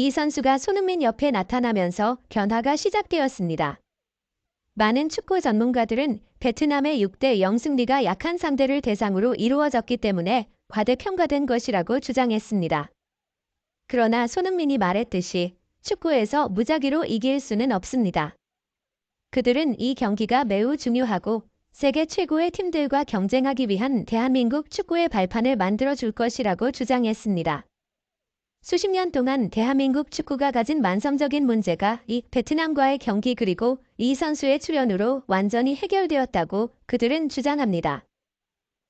이 선수가 손흥민 옆에 나타나면서 변화가 시작되었습니다. 많은 축구 전문가들은 베트남의 6대0 승리가 약한 상대를 대상으로 이루어졌기 때문에 과대평가된 것이라고 주장했습니다. 그러나 손흥민이 말했듯이 축구에서 무작위로 이길 수는 없습니다. 그들은 이 경기가 매우 중요하고 세계 최고의 팀들과 경쟁하기 위한 대한민국 축구의 발판을 만들어줄 것이라고 주장했습니다. 수십 년 동안 대한민국 축구가 가진 만성적인 문제가 이 베트남과의 경기 그리고 이 선수의 출연으로 완전히 해결되었다고 그들은 주장합니다.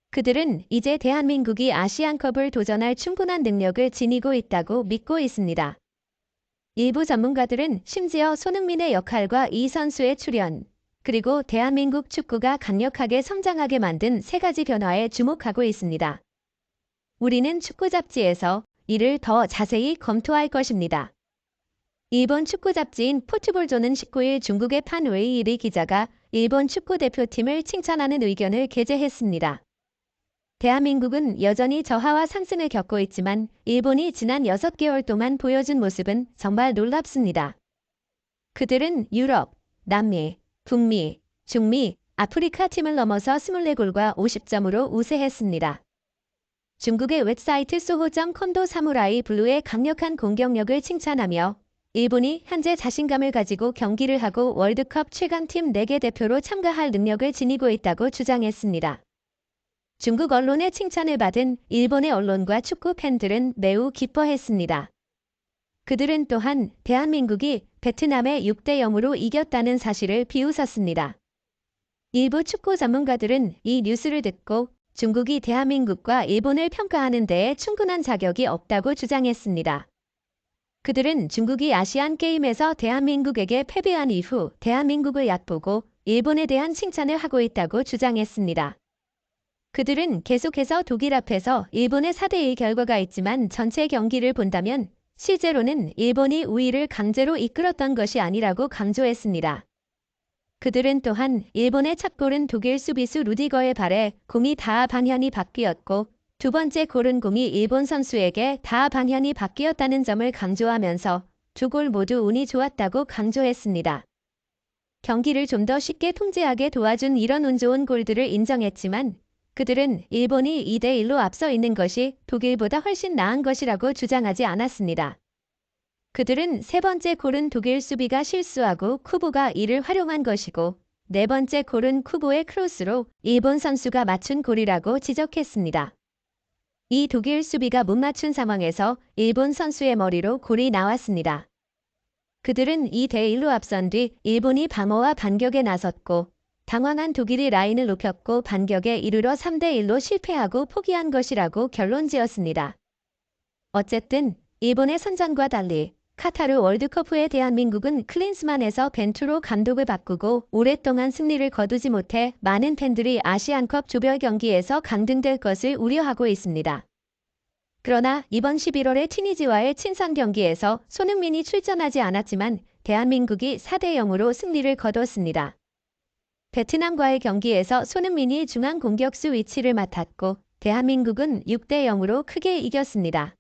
그들은 이제 대한민국이 아시안컵을 도전할 충분한 능력을 지니고 있다고 믿고 있습니다. 일부 전문가들은 심지어 손흥민의 역할과 이 선수의 출연, 그리고 대한민국 축구가 강력하게 성장하게 만든 세 가지 변화에 주목하고 있습니다. 우리는 축구 잡지에서 이를 더 자세히 검토할 것입니다. 일본 축구 잡지인 포트볼조는 19일 중국의 판웨이리 기자가 일본 축구 대표팀을 칭찬하는 의견을 게재했습니다. 대한민국은 여전히 저하와 상승을 겪고 있지만 일본이 지난 6개월 동안 보여준 모습은 정말 놀랍습니다. 그들은 유럽, 남미, 북미, 중미, 아프리카 팀을 넘어서 24골과 50점으로 우세했습니다. 중국의 웹사이트 소호.com도 사무라이 블루의 강력한 공격력을 칭찬하며 일본이 현재 자신감을 가지고 경기를 하고 월드컵 최강팀 4개 대표로 참가할 능력을 지니고 있다고 주장했습니다. 중국 언론의 칭찬을 받은 일본의 언론과 축구 팬들은 매우 기뻐했습니다. 그들은 또한 대한민국이 베트남에 6대0으로 이겼다는 사실을 비웃었습니다. 일부 축구 전문가들은 이 뉴스를 듣고 중국이 대한민국과 일본을 평가하는 데에 충분한 자격이 없다고 주장했습니다. 그들은 중국이 아시안게임에서 대한민국에게 패배한 이후 대한민국을 얕보고 일본에 대한 칭찬을 하고 있다고 주장했습니다. 그들은 계속해서 독일 앞에서 일본의 4대1 결과가 있지만 전체 경기를 본다면 실제로는 일본이 우위를 강제로 이끌었던 것이 아니라고 강조했습니다. 그들은 또한 일본의 첫 골은 독일 수비수 루디거의 발에 공이 닿아 방향이 바뀌었고 두 번째 골은 공이 일본 선수에게 닿아 방향이 바뀌었다는 점을 강조하면서 두 골 모두 운이 좋았다고 강조했습니다. 경기를 좀 더 쉽게 통제하게 도와준 이런 운 좋은 골들을 인정했지만 그들은 일본이 2대1로 앞서 있는 것이 독일보다 훨씬 나은 것이라고 주장하지 않았습니다. 그들은 세 번째 골은 독일 수비가 실수하고 쿠보가 이를 활용한 것이고 네 번째 골은 쿠보의 크로스로 일본 선수가 맞춘 골이라고 지적했습니다. 이 독일 수비가 못 맞춘 상황에서 일본 선수의 머리로 골이 나왔습니다. 그들은 2대1로 앞선 뒤 일본이 방어와 반격에 나섰고 당황한 독일이 라인을 높였고 반격에 이르러 3대1로 실패하고 포기한 것이라고 결론지었습니다. 어쨌든 일본의 선전과 달리 카타르 월드컵 후에 대한민국은 클린스만에서 벤투로 감독을 바꾸고 오랫동안 승리를 거두지 못해 많은 팬들이 아시안컵 조별 경기에서 강등될 것을 우려하고 있습니다. 그러나 이번 11월에 튀니지와의 친선 경기에서 손흥민이 출전하지 않았지만 대한민국이 4대0으로 승리를 거뒀습니다. 베트남과의 경기에서 손흥민이 중앙 공격수 위치를 맡았고 대한민국은 6대0으로 크게 이겼습니다.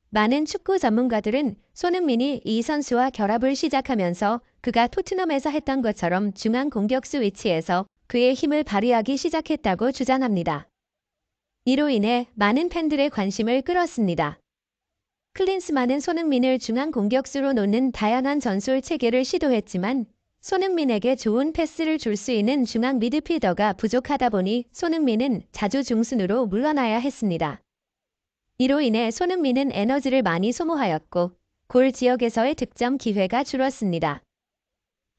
많은 축구 전문가들은 손흥민이 이 선수와 결합을 시작하면서 그가 토트넘에서 했던 것처럼 중앙 공격수 위치에서 그의 힘을 발휘하기 시작했다고 주장합니다. 이로 인해 많은 팬들의 관심을 끌었습니다. 클린스만은 손흥민을 중앙 공격수로 놓는 다양한 전술 체계를 시도했지만 손흥민에게 좋은 패스를 줄 수 있는 중앙 미드필더가 부족하다 보니 손흥민은 자주 중순으로 물러나야 했습니다. 이로 인해 손흥민은 에너지를 많이 소모하였고 골 지역에서의 득점 기회가 줄었습니다.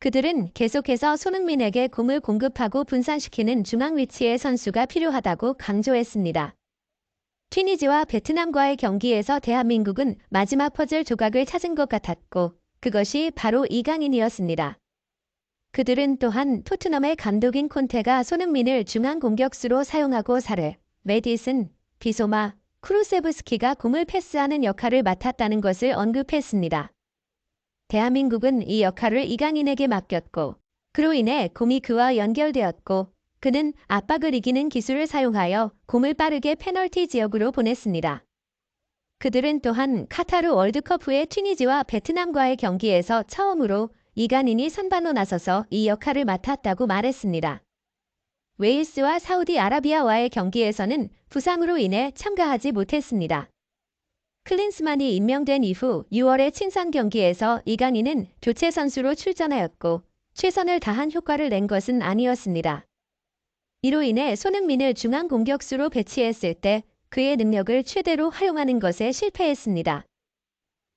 그들은 계속해서 손흥민에게 공을 공급하고 분산시키는 중앙 위치의 선수가 필요하다고 강조했습니다. 튀니지와 베트남과의 경기에서 대한민국은 마지막 퍼즐 조각을 찾은 것 같았고 그것이 바로 이강인이었습니다. 그들은 또한 토트넘의 감독인 콘테가 손흥민을 중앙 공격수로 사용하고 사르, 메디슨, 비소마, 쿠루세브스키가 공을 패스하는 역할을 맡았다는 것을 언급했습니다. 대한민국은 이 역할을 이강인에게 맡겼고 그로 인해 공이 그와 연결되었고 그는 압박을 이기는 기술을 사용하여 공을 빠르게 페널티 지역으로 보냈습니다. 그들은 또한 카타르 월드컵 후에 튀니지와 베트남과의 경기에서 처음으로 이강인이 선발로 나서서 이 역할을 맡았다고 말했습니다. 웨일스와 사우디아라비아와의 경기에서는 부상으로 인해 참가하지 못했습니다. 클린스만이 임명된 이후 6월의 친선 경기에서 이강인은 교체 선수로 출전하였고 최선을 다한 효과를 낸 것은 아니었습니다. 이로 인해 손흥민을 중앙 공격수로 배치했을 때 그의 능력을 최대로 활용하는 것에 실패했습니다.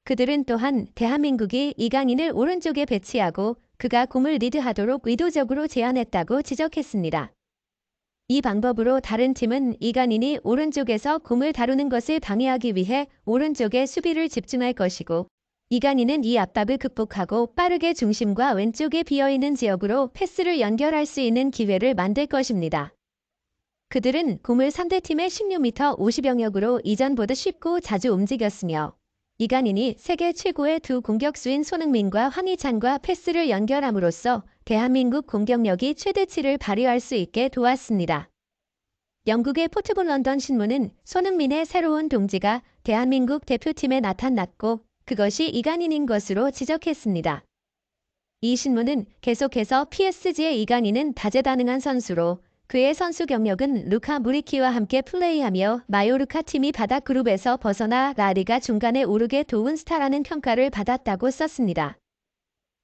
그들은 또한 대한민국이 이강인을 오른쪽에 배치하고 그가 공을 리드하도록 의도적으로 제안했다고 지적했습니다. 이 방법으로 다른 팀은 이강인이 오른쪽에서 공을 다루는 것을 방해하기 위해 오른쪽에 수비를 집중할 것이고 이강인은 이 압박을 극복하고 빠르게 중심과 왼쪽에 비어있는 지역으로 패스를 연결할 수 있는 기회를 만들 것입니다. 그들은 공을 상대팀의 16m 50영역으로 이전보다 쉽고 자주 움직였으며 이강인이 세계 최고의 두 공격수인 손흥민과 황희찬과 패스를 연결함으로써 대한민국 공격력이 최대치를 발휘할 수 있게 도왔습니다. 영국의 포트볼 런던 신문은 손흥민의 새로운 동지가 대한민국 대표팀에 나타났고 그것이 이강인인 것으로 지적했습니다. 이 신문은 계속해서 PSG의 이강인은 다재다능한 선수로 그의 선수 경력은 루카 무리키와 함께 플레이하며 마요르카 팀이 바닥 그룹에서 벗어나 라리가 중간에 오르게 도운 스타라는 평가를 받았다고 썼습니다.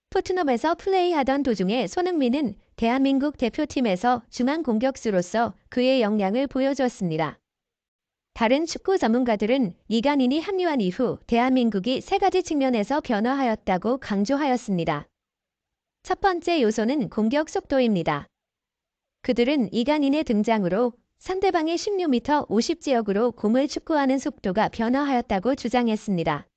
토트넘에서 플레이하던 도중에 손흥민은 대한민국 대표팀에서 중앙 공격수로서 그의 역량을 보여줬습니다. 다른 축구 전문가들은 이강인이 합류한 이후 대한민국이 세 가지 측면에서 변화하였다고 강조하였습니다. 첫 번째 요소는 공격 속도입니다. 그들은 이강인의 등장으로 상대방의 16m 50지역으로 공을 축구하는 속도가 변화하였다고 주장했습니다.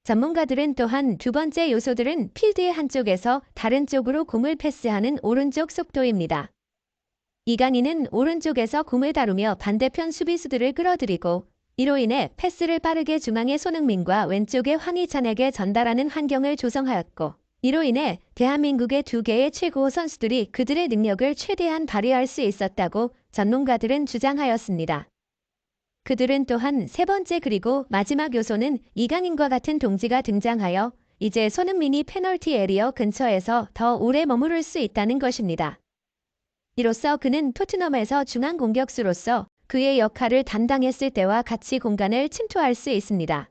전문가들은 또한 두 번째 요소들은 필드의 한쪽에서 다른 쪽으로 공을 패스하는 오른쪽 속도입니다. 이강인은 오른쪽에서 공을 다루며 반대편 수비수들을 끌어들이고 이로 인해 패스를 빠르게 중앙의 손흥민과 왼쪽의 황희찬에게 전달하는 환경을 조성하였고 이로 인해 대한민국의 두 개의 최고 선수들이 그들의 능력을 최대한 발휘할 수 있었다고 전문가들은 주장하였습니다. 그들은 또한 세 번째 그리고 마지막 요소는 이강인과 같은 동지가 등장하여 이제 손흥민이 페널티 에리어 근처에서 더 오래 머무를 수 있다는 것입니다. 이로써 그는 토트넘에서 중앙 공격수로서 그의 역할을 담당했을 때와 같이 공간을 침투할 수 있습니다.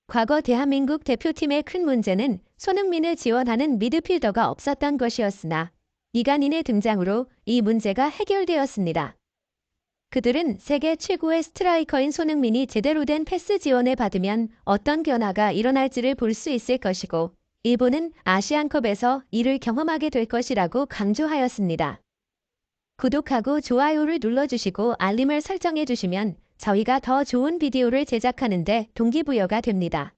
과거 대한민국 대표팀의 큰 문제는 손흥민을 지원하는 미드필더가 없었던 것이었으나 이강인의 등장으로 이 문제가 해결되었습니다. 그들은 세계 최고의 스트라이커인 손흥민이 제대로 된 패스 지원을 받으면 어떤 변화가 일어날지를 볼 수 있을 것이고 일본은 아시안컵에서 이를 경험하게 될 것이라고 강조하였습니다. 구독하고 좋아요를 눌러주시고 알림을 설정해 주시면 저희가 더 좋은 비디오를 제작하는 데 동기부여가 됩니다.